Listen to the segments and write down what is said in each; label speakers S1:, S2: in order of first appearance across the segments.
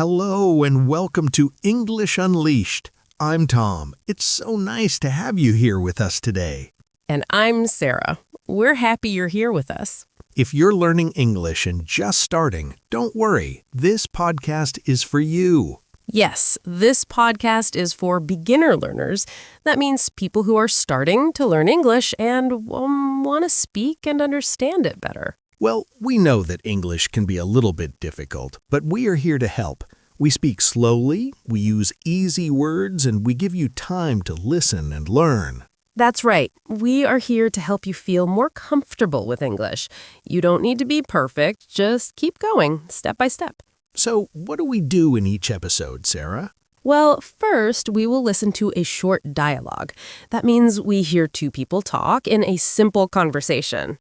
S1: Hello and welcome to English Unleashed. I'm Tom. It's so nice to have you here with us today.
S2: And I'm Sarah. We're happy you're here with us.
S1: If you're learning English and just starting, don't worry. This podcast is for you.
S2: Yes, this podcast is for beginner learners. That means people who are starting to learn English and want to speak and understand it better.
S1: Well, we know that English can be a little bit difficult, but we are here to help. We speak slowly, we use easy words, and we give you time to listen and learn.
S2: That's right. We are here to help you feel more comfortable with English. You don't need to be perfect. Just keep going, step by step.
S1: So, what do we do in each episode, Sarah?
S2: Well, first, we will listen to a short dialogue. That means we hear two people talk in a simple conversation.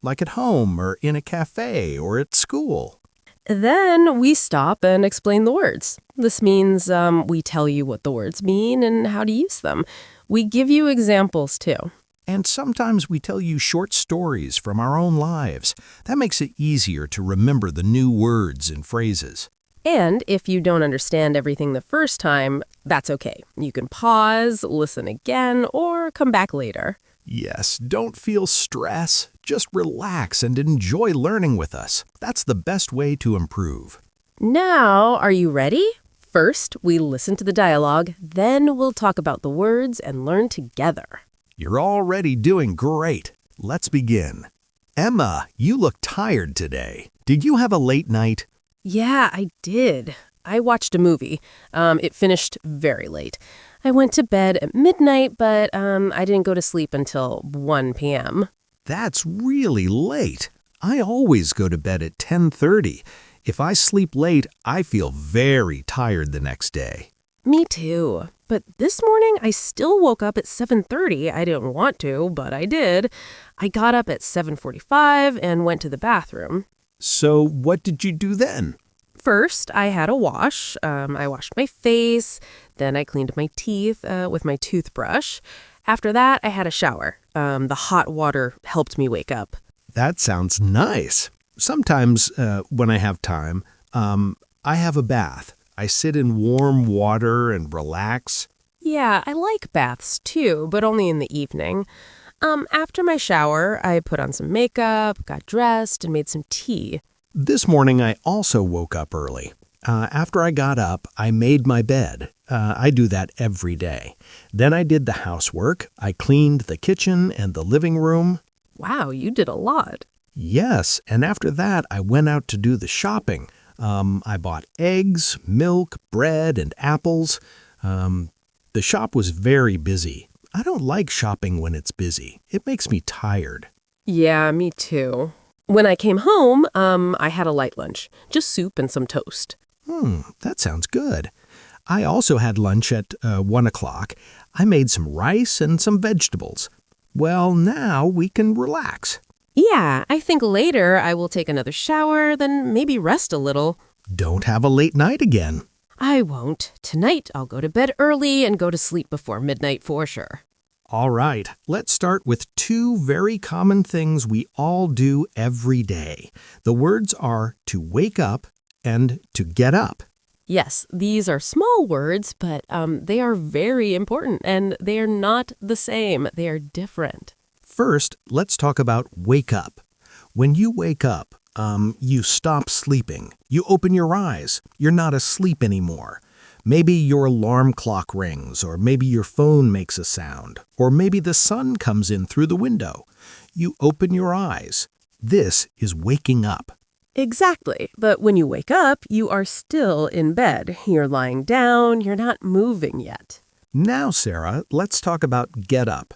S1: Like at home or in a cafe or at school.
S2: Then we stop and explain the words. This means we tell you what the words mean and how to use them. We give you examples, too.
S1: And sometimes we tell you short stories from our own lives. That makes it easier to remember the new words and phrases.
S2: And if you don't understand everything the first time, that's okay. You can pause, listen again, or come back later.
S1: Yes, don't feel stress. Just relax and enjoy learning with us. That's the best way to improve.
S2: Now, are you ready? First, we listen to the dialogue, then we'll talk about the words and learn together.
S1: You're already doing great. Let's begin. Emma, you look tired today. Did you have a late night?
S2: Yeah, I did. I watched a movie. It finished very late. I went to bed at midnight, but I didn't go to sleep until 1 p.m.
S1: That's really late. I always go to bed at 10:30. If I sleep late, I feel very tired the next day.
S2: Me too. But this morning, I still woke up at 7:30. I didn't want to, but I did. I got up at 7:45 and went to the bathroom.
S1: So what did you do then?
S2: First, I had a wash. I washed my face. Then I cleaned my teeth with my toothbrush. After that, I had a shower. The hot water helped me wake up.
S1: That sounds nice. Sometimes when I have time, I have a bath. I sit in warm water and relax.
S2: Yeah, I like baths too, but only in the evening. After my shower, I put on some makeup, got dressed, and made some tea.
S1: This morning, I also woke up early. After I got up, I made my bed. I do that every day. Then I did the housework. I cleaned the kitchen and the living room.
S2: Wow, you did a lot.
S1: Yes, and after that, I went out to do the shopping. I bought eggs, milk, bread, and apples. The shop was very busy. I don't like shopping when it's busy. It makes me tired.
S2: Yeah, me too. When I came home, I had a light lunch, just soup and some toast.
S1: That sounds good. I also had lunch at 1 o'clock. I made some rice and some vegetables. Well, now we can relax.
S2: Yeah, I think later I will take another shower, then maybe rest a little.
S1: Don't have a late night again.
S2: I won't. Tonight I'll go to bed early and go to sleep before midnight for sure.
S1: All right, let's start with two very common things we all do every day. The words are to wake up and to get up.
S2: Yes, these are small words, but they are very important, and they are not the same. They are different.
S1: First, let's talk about wake up. When you wake up, you stop sleeping. You open your eyes. You're not asleep anymore. Maybe your alarm clock rings, or maybe your phone makes a sound, or maybe the sun comes in through the window. You open your eyes. This is waking up.
S2: Exactly. But when you wake up, you are still in bed. You're lying down. You're not moving yet.
S1: Now, Sarah, let's talk about get up.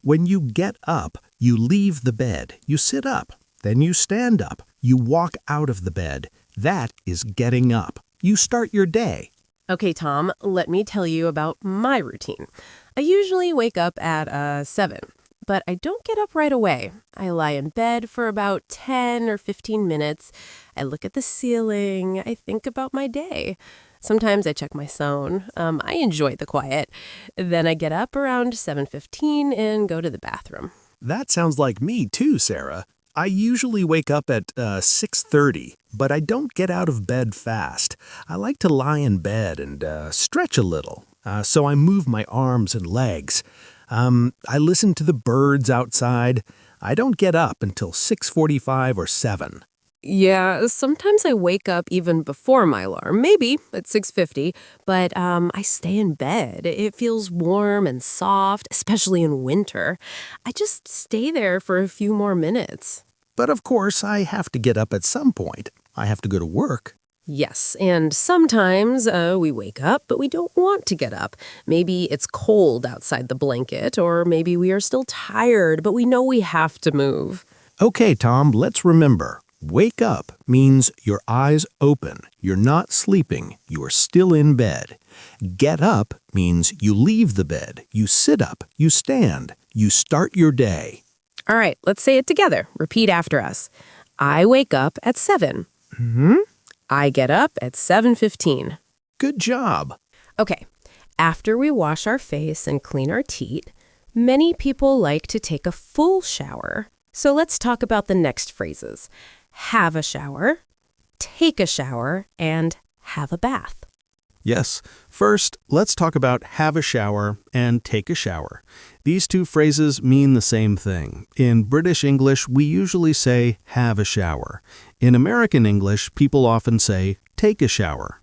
S1: When you get up, you leave the bed. You sit up. Then you stand up. You walk out of the bed. That is getting up. You start your day.
S2: Okay, Tom, let me tell you about my routine. I usually wake up at 7, but I don't get up right away. I lie in bed for about 10 or 15 minutes. I look at the ceiling. I think about my day. Sometimes I check my phone. I enjoy the quiet. Then I get up around 7:15 and go to the bathroom.
S1: That sounds like me too, Sarah. I usually wake up at 6:30, but I don't get out of bed fast. I like to lie in bed and stretch a little, so I move my arms and legs. I listen to the birds outside. I don't get up until 6:45 or 7.
S2: Yeah, sometimes I wake up even before my alarm, maybe at 6:50, but I stay in bed. It feels warm and soft, especially in winter. I just stay there for a few more minutes.
S1: But of course, I have to get up at some point. I have to go to work.
S2: Yes, and sometimes we wake up, but we don't want to get up. Maybe it's cold outside the blanket, or maybe we are still tired, but we know we have to move.
S1: Okay, Tom, let's remember. Wake up means your eyes open. You're not sleeping. You are still in bed. Get up means you leave the bed. You sit up. You stand. You start your day.
S2: All right, let's say it together. Repeat after us. I wake up at 7.
S1: Mm-hmm.
S2: I get up at 7:15.
S1: Good job.
S2: Okay, after we wash our face and clean our teeth, many people like to take a full shower. So let's talk about the next phrases. Have a shower, take a shower, and have a bath.
S1: Yes. First, let's talk about have a shower and take a shower. These two phrases mean the same thing. In British English, we usually say have a shower. In American English, people often say take a shower.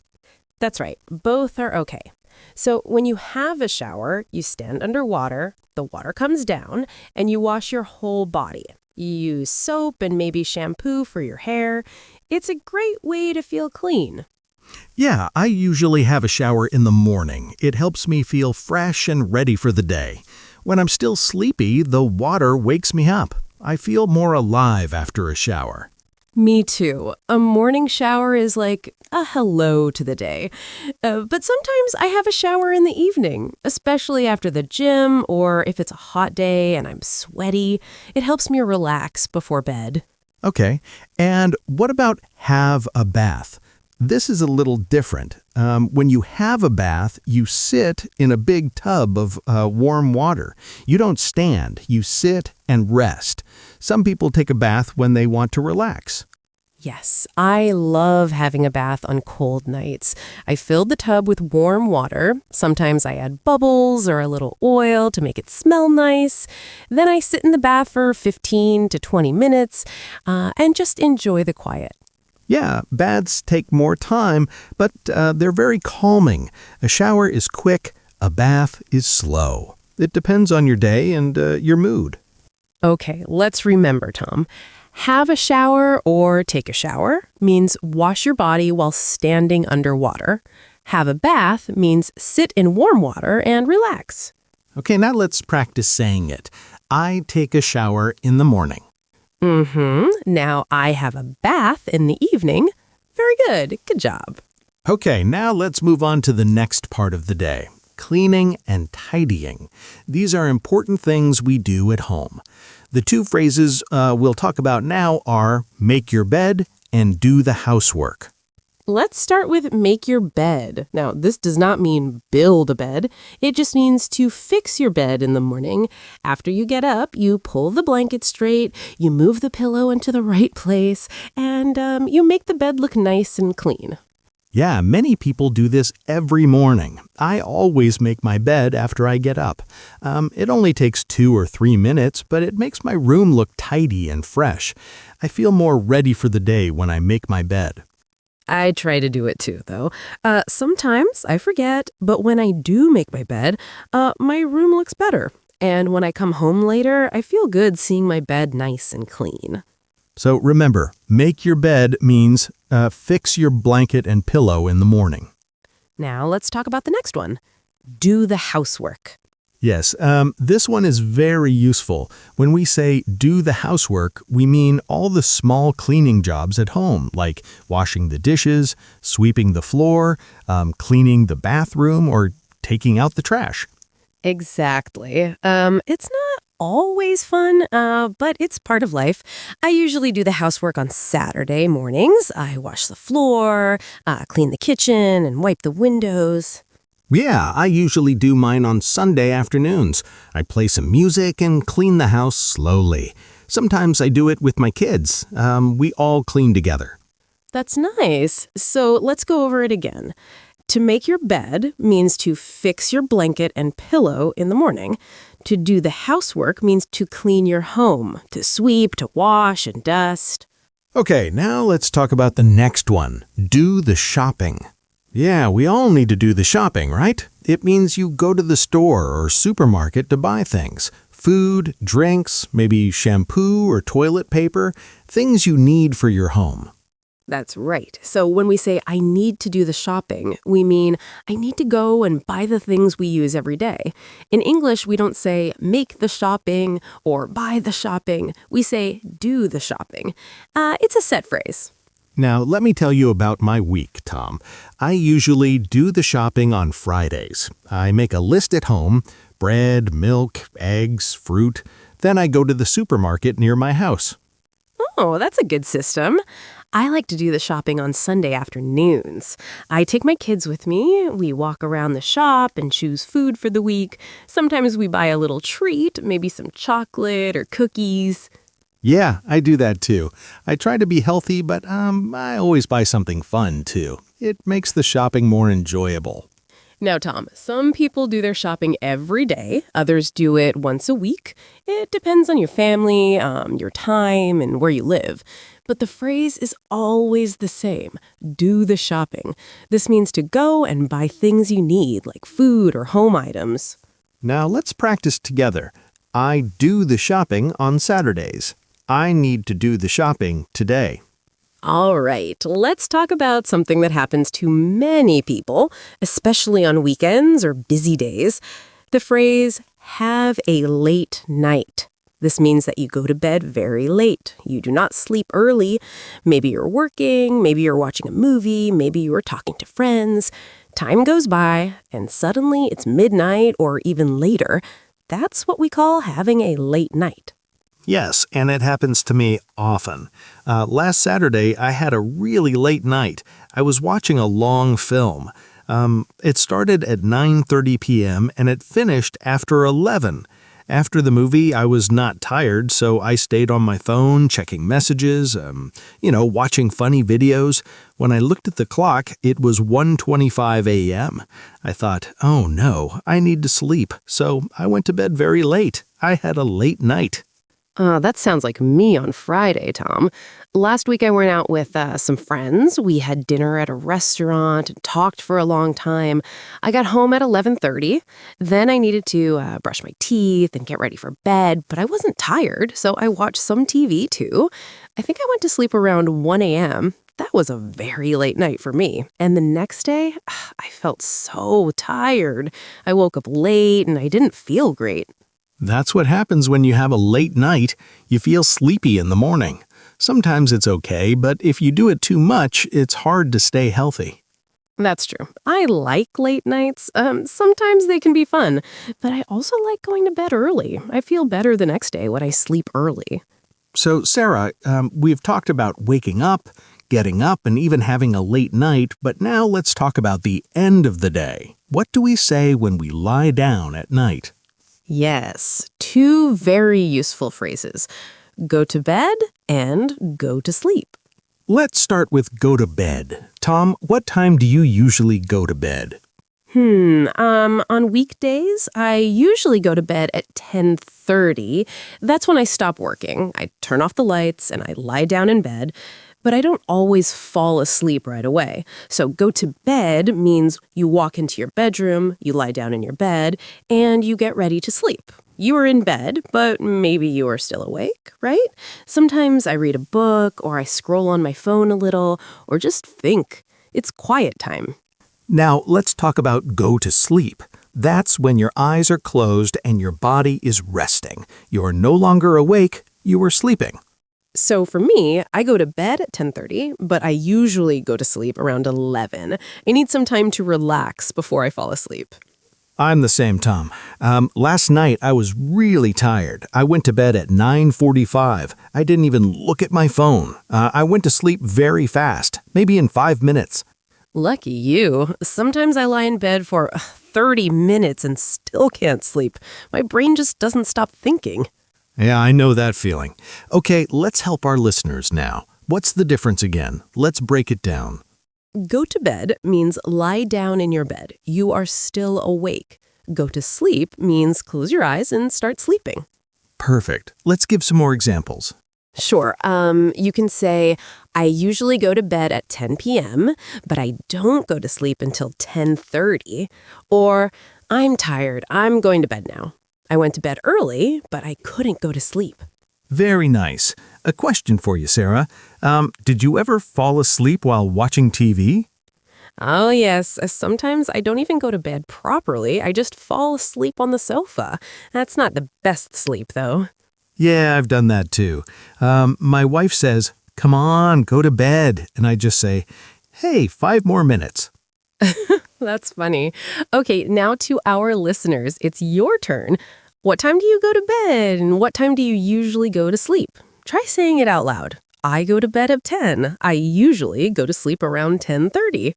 S2: That's right, both are okay. So when you have a shower, you stand under water, the water comes down, and you wash your whole body. You use soap and maybe shampoo for your hair. It's a great way to feel clean.
S1: Yeah, I usually have a shower in the morning. It helps me feel fresh and ready for the day. When I'm still sleepy, the water wakes me up. I feel more alive after a shower.
S2: Me too. A morning shower is like a hello to the day. But sometimes I have a shower in the evening, especially after the gym or if it's a hot day and I'm sweaty. It helps me relax before bed.
S1: Okay, and what about have a bath? This is a little different. When you have a bath, you sit in a big tub of warm water. You don't stand, you sit and rest. Some people take a bath when they want to relax.
S2: Yes, I love having a bath on cold nights. I fill the tub with warm water. Sometimes I add bubbles or a little oil to make it smell nice. Then I sit in the bath for 15 to 20 minutes and just enjoy the quiet.
S1: Yeah, baths take more time, but they're very calming. A shower is quick, a bath is slow. It depends on your day and your mood.
S2: Okay, let's remember, Tom. Have a shower or take a shower means wash your body while standing under water. Have a bath means sit in warm water and relax.
S1: Okay, now let's practice saying it. I take a shower in the morning.
S2: Now I have a bath in the evening. Very good. Good job.
S1: Okay, now let's move on to the next part of the day. Cleaning and tidying. These are important things we do at home. The two phrases we'll talk about now are make your bed and do the housework.
S2: Let's start with make your bed. Now, this does not mean build a bed. It just means to fix your bed in the morning. After you get up, you pull the blanket straight, you move the pillow into the right place, and you make the bed look nice and clean.
S1: Yeah, many people do this every morning. I always make my bed after I get up. It only takes 2 or 3 minutes, but it makes my room look tidy and fresh. I feel more ready for the day when I make my bed.
S2: I try to do it too, though. Sometimes I forget, but when I do make my bed, my room looks better. And when I come home later, I feel good seeing my bed nice and clean.
S1: So remember, make your bed means fix your blanket and pillow in the morning.
S2: Now let's talk about the next one. Do the housework.
S1: Yes, this one is very useful. When we say do the housework, we mean all the small cleaning jobs at home, like washing the dishes, sweeping the floor, cleaning the bathroom, or taking out the trash.
S2: Exactly. It's not always fun, but it's part of life. I usually do the housework on Saturday mornings. I wash the floor, clean the kitchen, and wipe the windows.
S1: Yeah, I usually do mine on Sunday afternoons. I play some music and clean the house slowly. Sometimes I do it with my kids. We all clean together.
S2: That's nice. So let's go over it again. To make your bed means to fix your blanket and pillow in the morning. To do the housework means to clean your home, to sweep, to wash and dust.
S1: Okay, now let's talk about the next one. Do the shopping. Yeah, we all need to do the shopping, right? It means you go to the store or supermarket to buy things. Food, drinks, maybe shampoo or toilet paper, things you need for your home.
S2: That's right. So when we say, I need to do the shopping, we mean I need to go and buy the things we use every day. In English, we don't say make the shopping or buy the shopping. We say do the shopping. It's a set phrase.
S1: Now, let me tell you about my week, Tom. I usually do the shopping on Fridays. I make a list at home: bread, milk, eggs, fruit. Then I go to the supermarket near my house.
S2: Oh, that's a good system. I like to do the shopping on Sunday afternoons. I take my kids with me. We walk around the shop and choose food for the week. Sometimes we buy a little treat, maybe some chocolate or cookies.
S1: Yeah, I do that too. I try to be healthy, but I always buy something fun too. It makes the shopping more enjoyable.
S2: Now, Tom, some people do their shopping every day. Others do it once a week. It depends on your family, your time, and where you live. But the phrase is always the same: do the shopping. This means to go and buy things you need, like food or home items.
S1: Now let's practice together. I do the shopping on Saturdays. I need to do the shopping today.
S2: All right, let's talk about something that happens to many people, especially on weekends or busy days. The phrase, have a late night. This means that you go to bed very late. You do not sleep early. Maybe you're working, maybe you're watching a movie, maybe you are talking to friends. Time goes by, and suddenly it's midnight or even later. That's what we call having a late night.
S1: Yes, and it happens to me often. Last Saturday, I had a really late night. I was watching a long film. It started at 9:30 p.m. and it finished after 11. After the movie, I was not tired, so I stayed on my phone, checking messages, watching funny videos. When I looked at the clock, it was 1:25 a.m. I thought, oh no, I need to sleep, so I went to bed very late. I had a late night.
S2: That sounds like me on Friday, Tom. Last week I went out with some friends. We had dinner at a restaurant and talked for a long time. I got home at 11:30. Then I needed to brush my teeth and get ready for bed, but I wasn't tired, so I watched some TV too. I think I went to sleep around 1 a.m. That was a very late night for me. And the next day, I felt so tired. I woke up late and I didn't feel great.
S1: That's what happens when you have a late night. You feel sleepy in the morning. Sometimes it's okay, but if you do it too much, it's hard to stay healthy.
S2: That's true. I like late nights. Sometimes they can be fun, but I also like going to bed early. I feel better the next day when I sleep early.
S1: So, Sarah, we've talked about waking up, getting up, and even having a late night, but now let's talk about the end of the day. What do we say when we lie down at night?
S2: Yes, two very useful phrases. Go to bed and go to sleep.
S1: Let's start with go to bed. Tom, what time do you usually go to bed?
S2: On weekdays, I usually go to bed at 10:30. That's when I stop working. I turn off the lights and I lie down in bed. But I don't always fall asleep right away. So go to bed means you walk into your bedroom, you lie down in your bed, and you get ready to sleep. You are in bed, but maybe you are still awake, right? Sometimes I read a book, or I scroll on my phone a little, or just think. It's quiet time.
S1: Now, let's talk about go to sleep. That's when your eyes are closed and your body is resting. You're no longer awake, you are sleeping.
S2: So for me, I go to bed at 10:30, but I usually go to sleep around 11. I need some time to relax before I fall asleep.
S1: I'm the same, Tom. Last night, I was really tired. I went to bed at 9:45. I didn't even look at my phone. I went to sleep very fast, maybe in 5 minutes.
S2: Lucky you. Sometimes I lie in bed for 30 minutes and still can't sleep. My brain just doesn't stop thinking.
S1: Yeah, I know that feeling. Okay, let's help our listeners now. What's the difference again? Let's break it down.
S2: Go to bed means lie down in your bed. You are still awake. Go to sleep means close your eyes and start sleeping.
S1: Perfect. Let's give some more examples.
S2: Sure. You can say, I usually go to bed at 10 p.m., but I don't go to sleep until 10:30. Or, I'm tired. I'm going to bed now. I went to bed early, but I couldn't go to sleep.
S1: Very nice. A question for you, Sarah. Did you ever fall asleep while watching TV?
S2: Oh, yes. Sometimes I don't even go to bed properly. I just fall asleep on the sofa. That's not the best sleep, though.
S1: Yeah, I've done that too. My wife says, "Come on, go to bed." And I just say, "Hey, 5 more minutes."
S2: That's funny. Okay, now to our listeners, it's your turn. What time do you go to bed and what time do you usually go to sleep? Try saying it out loud. I go to bed at 10. I usually go to sleep around 10:30.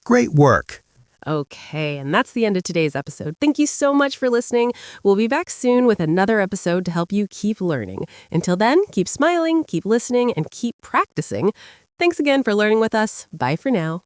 S1: Great work.
S2: Okay, and that's the end of today's episode. Thank you so much for listening. We'll be back soon with another episode to help you keep learning. Until then, keep smiling, keep listening, and keep practicing. Thanks again for learning with us. Bye for now.